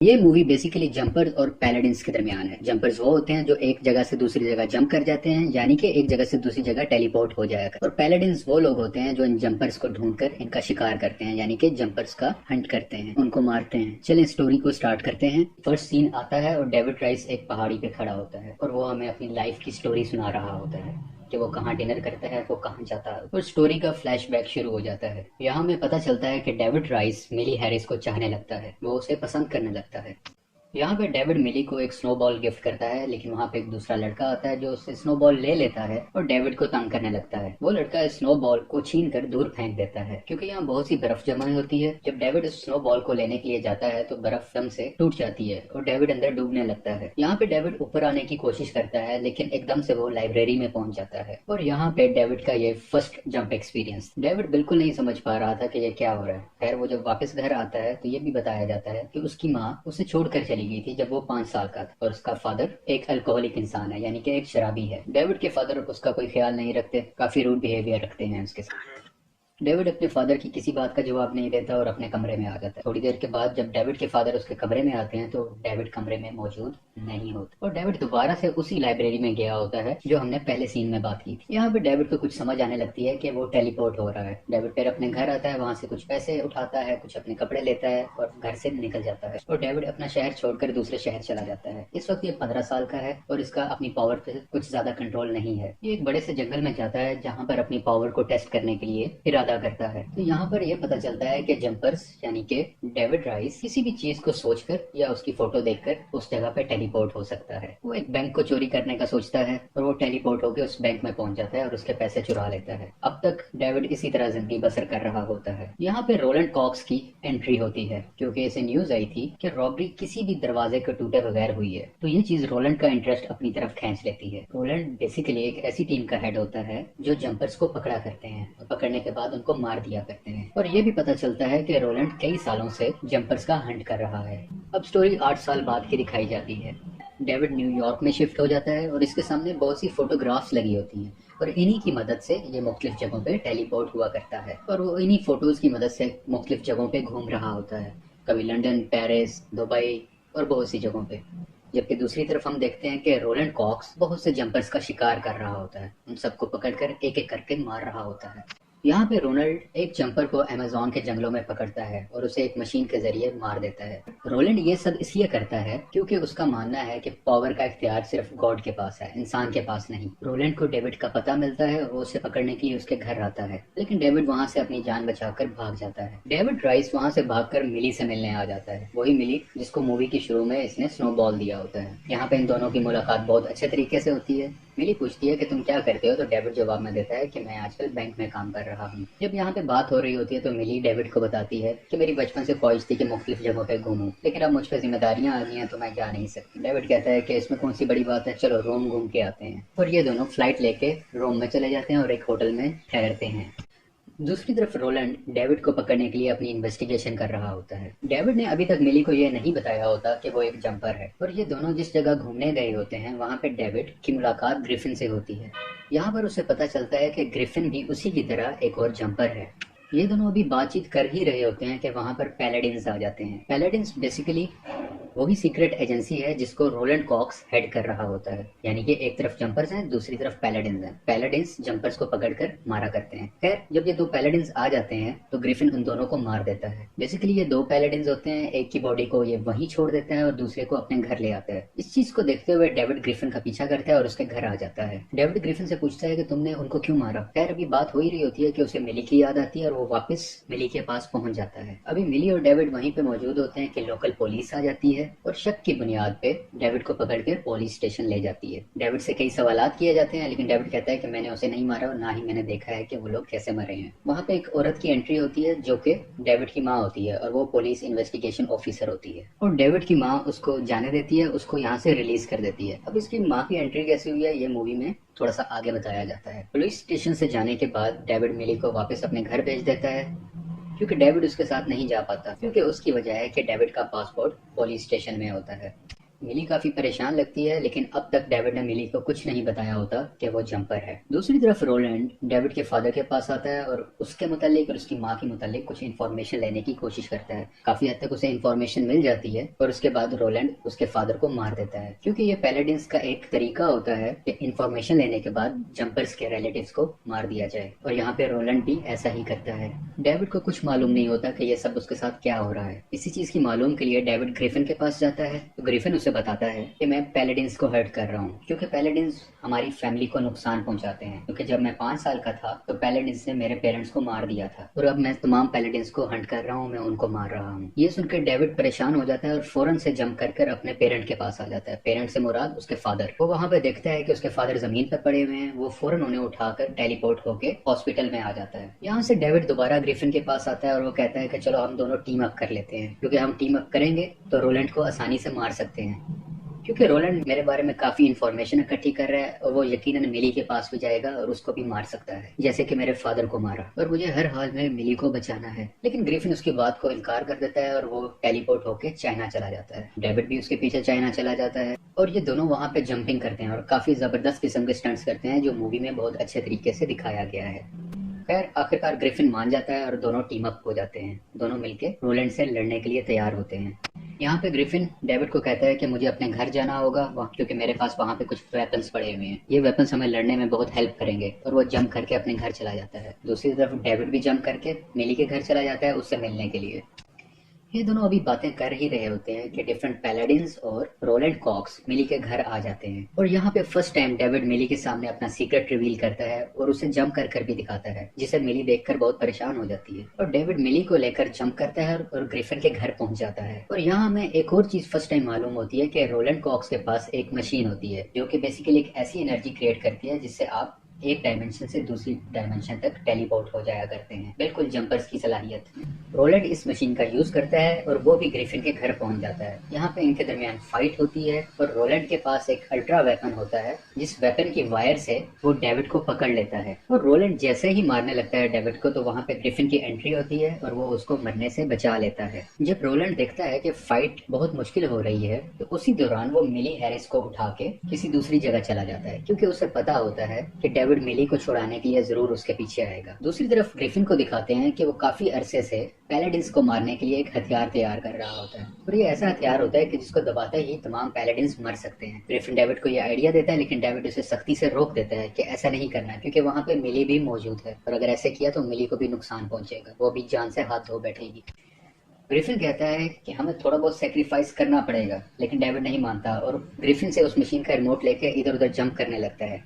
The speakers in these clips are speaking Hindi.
ये मूवी बेसिकली जंपर्स और पैलेडिन्स के दरमियान है। जंपर्स वो होते हैं जो एक जगह से दूसरी जगह जंप कर जाते हैं, यानी कि एक जगह से दूसरी जगह टेलीपोर्ट हो जाएगा। और पैलेडिन्स वो लोग होते हैं जो इन जंपर्स को ढूंढकर इनका शिकार करते हैं, यानी कि जंपर्स का हंट करते हैं, उनको मारते हैं। चलिए स्टोरी को स्टार्ट करते हैं। फर्स्ट सीन आता है और डेविड राइस एक पहाड़ी पे खड़ा होता है और वो हमें अपनी लाइफ की स्टोरी सुना रहा होता है कि वो कहाँ डिनर करता है, वो कहाँ जाता है, और स्टोरी का फ्लैशबैक शुरू हो जाता है। यहाँ हमें पता चलता है कि डेविड राइस मिली हैरिस को चाहने लगता है, वो उसे पसंद करने लगता है। यहाँ पे डेविड मिली को एक स्नोबॉल गिफ्ट करता है, लेकिन वहाँ पे एक दूसरा लड़का आता है जो उससे स्नोबॉल ले लेता है और डेविड को तंग करने लगता है। वो लड़का स्नोबॉल को छीन कर दूर फेंक देता है, क्योंकि यहाँ बहुत सी बर्फ जमा होती है। जब डेविड उस स्नोबॉल को लेने के लिए जाता है तो बर्फ दम से टूट जाती है और डेविड अंदर डूबने लगता है। यहाँ पे डेविड ऊपर आने की कोशिश करता है, लेकिन एकदम से वो लाइब्रेरी में पहुंच जाता है और यहाँ पे डेविड का ये फर्स्ट जंप एक्सपीरियंस। डेविड बिल्कुल नहीं समझ पा रहा था कि ये क्या हो रहा है। खैर वो जब वापस घर आता है तो ये भी बताया जाता है कि उसकी माँ उसे छोड़कर चली गई थी जब वो 5 साल का था, और उसका फादर एक अल्कोहलिक इंसान है, यानी कि एक शराबी है। डेविड के फादर उसका कोई ख्याल नहीं रखते, काफी रूड बिहेवियर रखते हैं उसके साथ। डेविड अपने फादर की किसी बात का जवाब नहीं देता और अपने कमरे में आ जाता है। थोड़ी देर के बाद जब डेविड के फादर उसके कमरे में आते हैं तो डेविड कमरे में मौजूद नहीं होता और डेविड दोबारा से उसी लाइब्रेरी में गया होता है जो हमने पहले सीन में बात की थी। यहाँ पे डेविड को कुछ समझ आने लगती है कि वो टेलीपोर्ट हो रहा है। डेविड फिर अपने घर आता है, वहां से कुछ पैसे उठाता है, कुछ अपने कपड़े लेता है और घर से निकल जाता है। और डेविड अपना शहर छोड़कर दूसरे शहर चला जाता है। इस वक्त ये 15 साल का है और इसका अपनी पावर पे कुछ ज्यादा कंट्रोल नहीं है। ये एक बड़े से जंगल में जाता है जहाँ पर अपनी पावर को टेस्ट करने के लिए इरादा करता है। तो यहाँ पर यह पता चलता है कि जंपर्स यानी कि डेविड राइस किसी भी चीज को सोचकर या उसकी फोटो देखकर उस जगह पे टेलीपोर्ट हो सकता है। वो एक बैंक को चोरी करने का सोचता है और वो टेलीपोर्ट होकर उस बैंक में पहुंच जाता है और उसके पैसे चुरा लेता है। अब तक डेविड इसी तरह जिंदगी बसर कर रहा होता है। यहाँ पे रोलैंड कॉक्स की एंट्री होती है, क्योंकि इसे न्यूज आई थी कि रॉबरी किसी भी दरवाजे को टूटे बगैर हुई है। तो ये चीज रोलैंड का इंटरेस्ट अपनी तरफ खींच लेती है। रोलैंड बेसिकली एक ऐसी टीम का हेड होता है जो जंपर्स को पकड़ा करते हैं और पकड़ने के बाद उनको मार दिया करते हैं। और ये भी पता चलता है कि रोलैंड कई सालों से जंपर्स का हंट कर रहा है। अब स्टोरी 8 साल बाद की दिखाई जाती है। डेविड न्यूयॉर्क में शिफ्ट हो जाता है और इसके सामने बहुत सी फोटोग्राफ्स लगी होती हैं और इन्हीं की मदद से ये मुख्तलिफ जगहों पे टेलीपोर्ट हुआ करता है और वो इन्हीं फोटोज की मदद से मुख्तलिफ जगहों पे घूम रहा होता है, कभी लंदन, पेरिस, दुबई और बहुत सी जगहों पे। जबकि दूसरी तरफ हम देखते हैं कि रोलैंड कॉक्स बहुत से जंपर्स का शिकार कर रहा होता है, उन सबको पकड़कर एक एक करके मार रहा होता है। यहाँ पे रोनाल्ड एक जंपर को अमेज़न के जंगलों में पकड़ता है और उसे एक मशीन के जरिए मार देता है। रोलैंड ये सब इसलिए करता है क्योंकि उसका मानना है कि पावर का इख्तियार सिर्फ गॉड के पास है, इंसान के पास नहीं। रोलैंड को डेविड का पता मिलता है और वो उसे पकड़ने के लिए उसके घर आता है, लेकिन डेविड वहाँ से अपनी जान बचाकर भाग जाता है। डेविड राइस वहाँ से भागकर मिली से मिलने आ जाता है, वही मिली जिसको मूवी की शुरू में इसने स्नोबॉल दिया होता है। यहाँ पे इन दोनों की मुलाकात बहुत अच्छे तरीके से होती है। मिली पूछती है कि तुम क्या करते हो, तो डेविड जवाब में देता है कि मैं आजकल बैंक में काम कर रहा हूँ। जब यहाँ पे बात हो रही होती है तो मिली डेविड को बताती है कि मेरी बचपन से ख्वाहिश थी कि मुख्तलिफ जगहों पे घूमूं, लेकिन अब मुझ पर जिम्मेदारियां आ गई हैं तो मैं जा नहीं सकती। डेविड कहता है कि इसमें कौन सी बड़ी बात है, चलो रोम घूम के आते हैं। और ये दोनों फ्लाइट लेके रोम में चले जाते हैं और एक होटल में ठहरते हैं। दूसरी तरफ रोलैंड डेविड को पकड़ने के लिए अपनी इन्वेस्टिगेशन कर रहा होता है। डेविड ने अभी तक मिली को यह नहीं बताया होता कि वो एक जंपर है और ये दोनों जिस जगह घूमने गए होते हैं वहाँ पे डेविड की मुलाकात ग्रिफिन से होती है। यहाँ पर उसे पता चलता है कि ग्रिफिन भी उसी की तरह एक और जंपर है। ये दोनों अभी बातचीत कर ही रहे होते हैं कि वहाँ पर पैलेडिन्स आ जाते हैं। पैलेडिन्स बेसिकली वही सीक्रेट एजेंसी है जिसको रोलैंड कॉक्स हेड कर रहा होता है, यानी कि एक तरफ जंपर्स हैं, दूसरी तरफ पैलेडिन्स हैं। पैलेडिन्स जंपर्स को पकड़कर मारा करते हैं। खैर जब ये दो पैलेडिन्स आ जाते हैं तो ग्रिफिन उन दोनों को मार देता है। बेसिकली ये दो पैलेडिन्स होते हैं, एक की बॉडी को ये वहीं छोड़ देता है और दूसरे को अपने घर ले आता है। इस चीज को देखते हुए डेविड ग्रिफिन का पीछा करता है और उसके घर आ जाता है। डेविड ग्रिफिन से पूछता है कि तुमने उनको क्यों मारा। खैर अभी बात हो ही रही होती है कि उसे मिली की याद आती है और वो वापस मिली के पास पहुंच जाता है। अभी मिली और डेविड वहीं पे मौजूद होते हैं कि लोकल पुलिस आ जाती है और शक की बुनियाद पे डेविड को पकड़कर पुलिस स्टेशन ले जाती है। डेविड से कई सवालात किए जाते हैं, लेकिन डेविड कहता है कि मैंने उसे नहीं मारा और ना ही मैंने देखा है कि वो लोग कैसे मरे हैं। वहाँ पे एक औरत की एंट्री होती है जो कि डेविड की माँ होती है और वो पुलिस इन्वेस्टिगेशन ऑफिसर होती है और डेविड की माँ उसको जाने देती है, उसको यहाँ से रिलीज कर देती है। अब इसकी माँ की एंट्री कैसे हुई है ये मूवी में थोड़ा सा आगे बताया जाता है। पुलिस स्टेशन से जाने के बाद डेविड मिली को वापस अपने घर भेज देता है, क्योंकि डेविड उसके साथ नहीं जा पाता, क्योंकि उसकी वजह है कि डेविड का पासपोर्ट पुलिस स्टेशन में होता है। मिली काफी परेशान लगती है, लेकिन अब तक डेविड ने मिली को कुछ नहीं बताया होता कि वो जंपर है। दूसरी तरफ रोलैंड डेविड के फादर के पास आता है और उसके मुतालिक और उसकी माँ के मुतालिक कुछ इन्फॉर्मेशन लेने की कोशिश करता है। काफी हद तक उसे इन्फॉर्मेशन मिल जाती है और उसके बाद रोलैंड उसके फादर को मार देता है, क्योंकि ये पैलेडिन्स का एक तरीका होता है कि इन्फॉर्मेशन लेने के बाद जंपर्स के रिलेटिव्स को मार दिया जाए, और यहाँ पे रोलैंड भी ऐसा ही करता है। डेविड को कुछ मालूम नहीं होता कि ये सब उसके साथ क्या हो रहा है। इसी चीज की मालूम के लिए डेविड ग्रिफिन के पास जाता है, तो ग्रिफिन उसे बताता है कि मैं पैलेडिन्स को हर्ट कर रहा हूँ, क्योंकि पैलेडिन्स हमारी फैमिली को नुकसान पहुंचाते हैं। क्योंकि जब मैं 5 साल का था तो पैलेडिन्स ने मेरे पेरेंट्स को मार दिया था, और अब मैं तमाम पैलेडिन्स को हंट कर रहा हूँ, मैं उनको मार रहा हूँ। ये सुनकर डेविड परेशान हो जाता है और फौरन से जंप कर अपने पेरेंट के पास आ जाता है। पेरेंट से मुराद उसके फादर। वो वहाँ पे देखता है कि उसके फादर जमीन पर पड़े हुए हैं। वो फौरन उन्हें उठाकर टेलीपोर्ट होके हॉस्पिटल में आ जाता है। यहाँ से डेविड दोबारा ग्रिफिन के पास आता है और वो कहता है कि चलो हम दोनों टीम अप कर लेते हैं, क्योंकि हम टीम अप करेंगे तो रोलैंड को आसानी से मार सकते हैं। क्योंकि रोलैंड मेरे बारे में काफी इन्फॉर्मेशन इकट्ठी कर रहा है और वो यकीनन मिली के पास भी जाएगा और उसको भी मार सकता है, जैसे कि मेरे फादर को मारा, और मुझे हर हाल में मिली को बचाना है। लेकिन ग्रिफिन उसकी बात को इनकार कर देता है और वो टेलीपोर्ट होकर चाइना चला जाता है। डेविड भी उसके पीछे चाइना चला जाता है और ये दोनों वहाँ पे जंपिंग करते हैं और काफी जबरदस्त किस्म के स्टंट्स करते हैं, जो मूवी में बहुत अच्छे तरीके से दिखाया गया है। खैर आखिरकार ग्रिफिन मान जाता है और दोनों टीम अप हो जाते हैं। दोनों मिलके रोलैंड से लड़ने के लिए तैयार होते हैं। यहाँ पे ग्रिफिन डेविड को कहता है कि मुझे अपने घर जाना होगा, क्योंकि मेरे पास वहाँ पे कुछ वेपन्स पड़े हुए हैं। ये वेपन्स हमें लड़ने में बहुत हेल्प करेंगे, और वो जंप करके अपने घर चला जाता है। दूसरी तरफ डेविड भी जंप करके मिली के घर चला जाता है उससे मिलने के लिए। ये दोनों अभी बातें कर ही रहे होते हैं कि डिफरेंट पैलेडिन्स और रोलैंड कॉक्स मिली के घर आ जाते हैं, और यहाँ पे फर्स्ट टाइम डेविड मिली के सामने अपना सीक्रेट रिवील करता है और उसे जंप कर भी दिखाता है, जिसे मिली देखकर बहुत परेशान हो जाती है। और डेविड मिली को लेकर जंप करता है और ग्रिफिन के घर पहुंच जाता है। और यहाँ हमें एक और चीज फर्स्ट टाइम मालूम होती है कि रोलैंड कॉक्स के पास एक मशीन होती है जो कि बेसिकली एक ऐसी एनर्जी क्रिएट करती है जिससे आप एक डायमेंशन से दूसरी डायमेंशन तक टेलीपोर्ट हो जाया करते हैं, बिल्कुल जंपर्स की सलाहियत। रोलैंड इस मशीन का यूज करता है और वो भी ग्रिफिन के घर पहुंच जाता है। यहाँ पे इनके दरमियान फाइट होती है और रोलैंड के पास एक अल्ट्रा वेपन होता है, जिस वेपन की वायर से वो डेविड को पकड़ लेता है। और रोलैंड जैसे ही मारने लगता है डेविड को, तो वहाँ पे ग्रिफिन की एंट्री होती है और वो उसको मरने से बचा लेता है। जब रोलैंड देखता है कि फाइट बहुत मुश्किल हो रही है, तो उसी दौरान वो मिली हैरिस को उठा के किसी दूसरी जगह चला जाता है, क्योंकि उसे पता होता है कि डेविड मिली को छुड़ाने के लिए जरूर उसके पीछे आएगा। दूसरी तरफ ग्रिफिन को दिखाते हैं कि वो काफी अरसे से पैलेडिन्स को मारने के लिए एक हथियार तैयार कर रहा होता है, और ये ऐसा हथियार होता है कि जिसको दबाते ही तमाम पैलेडिन्स मर सकते हैं। ग्रिफिन डेविड को ये आइडिया देता है, लेकिन डेविड उसे सख्ती से रोक देता है कि ऐसा नहीं करना, क्योंकि वहाँ पे मिली भी मौजूद है और अगर ऐसे किया तो मिली को भी नुकसान पहुंचेगा, वो भी जान से हाथ धो बैठेगी। ग्रिफिन कहता है कि हमें थोड़ा बहुत सेक्रीफाइस करना पड़ेगा, लेकिन डेविड नहीं मानता और ग्रिफिन से उस मशीन का रिमोट लेके इधर उधर जंप करने लगता है,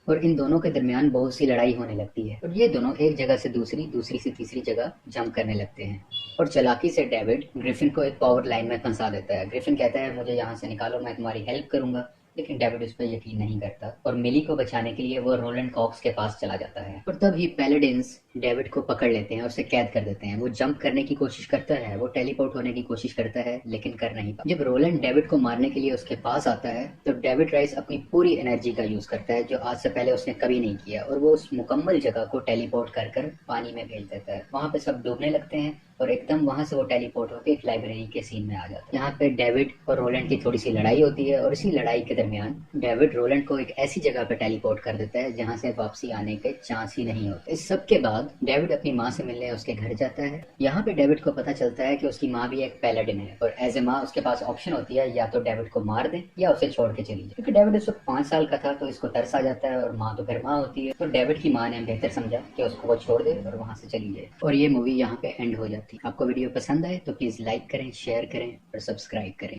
और इन दोनों के दरमियान बहुत सी लड़ाई होने लगती है। और ये दोनों एक जगह से दूसरी, दूसरी से तीसरी जगह जंप करने लगते हैं, और चालाकी से डेविड ग्रिफिन को एक पावर लाइन में फंसा देता है। ग्रिफिन कहता है मुझे यहाँ से निकालो, मैं तुम्हारी हेल्प करूंगा, लेकिन डेविड उस पर यकीन नहीं करता और मिली को बचाने के लिए वो रोलैंड कॉक्स के पास चला जाता है। और तभी पैलेडिन्स डेविड को पकड़ लेते हैं और उसे कैद कर देते हैं। वो जंप करने की कोशिश करता है, वो टेलीपोर्ट होने की कोशिश करता है, लेकिन कर नहीं पाता। जब रोलैंड डेविड को मारने के लिए उसके पास आता है, तो डेविड राइस अपनी पूरी एनर्जी का यूज करता है, जो आज से पहले उसने कभी नहीं किया, और वो उस मुकम्मल जगह को टेलीपोर्ट कर पानी में भेज देता है। वहाँ पे सब डूबने लगते हैं और एकदम वहां से वो टेलीपोर्ट होकर एक लाइब्रेरी के सीन में आ जाता है। यहाँ पे डेविड और रोलैंड की थोड़ी सी लड़ाई होती है, और इसी लड़ाई के दरमियान डेविड रोलैंड को एक ऐसी जगह पे टेलीपोर्ट कर देता है जहाँ से वापसी आने के चांस ही नहीं होते। इस सब के बाद डेविड अपनी माँ से मिलने उसके घर जाता है। यहाँ पे डेविड को पता चलता है कि उसकी माँ भी एक पैलेडिन है, और एज ए माँ उसके पास ऑप्शन होती है या तो डेविड को मार दे या उसे छोड़ के चली जाए। क्योंकि डेविड उस वक्त 5 साल का था, तो इसको तरस आ जाता है, और माँ तो फिर माँ होती है। तो डेविड की माँ ने बेहतर समझा कि उसको वो छोड़ दे और वहां से चली जाए, और ये मूवी यहाँ पे एंड हो जाती है। आपको वीडियो पसंद आए तो प्लीज लाइक करें, शेयर करें और सब्सक्राइब करें।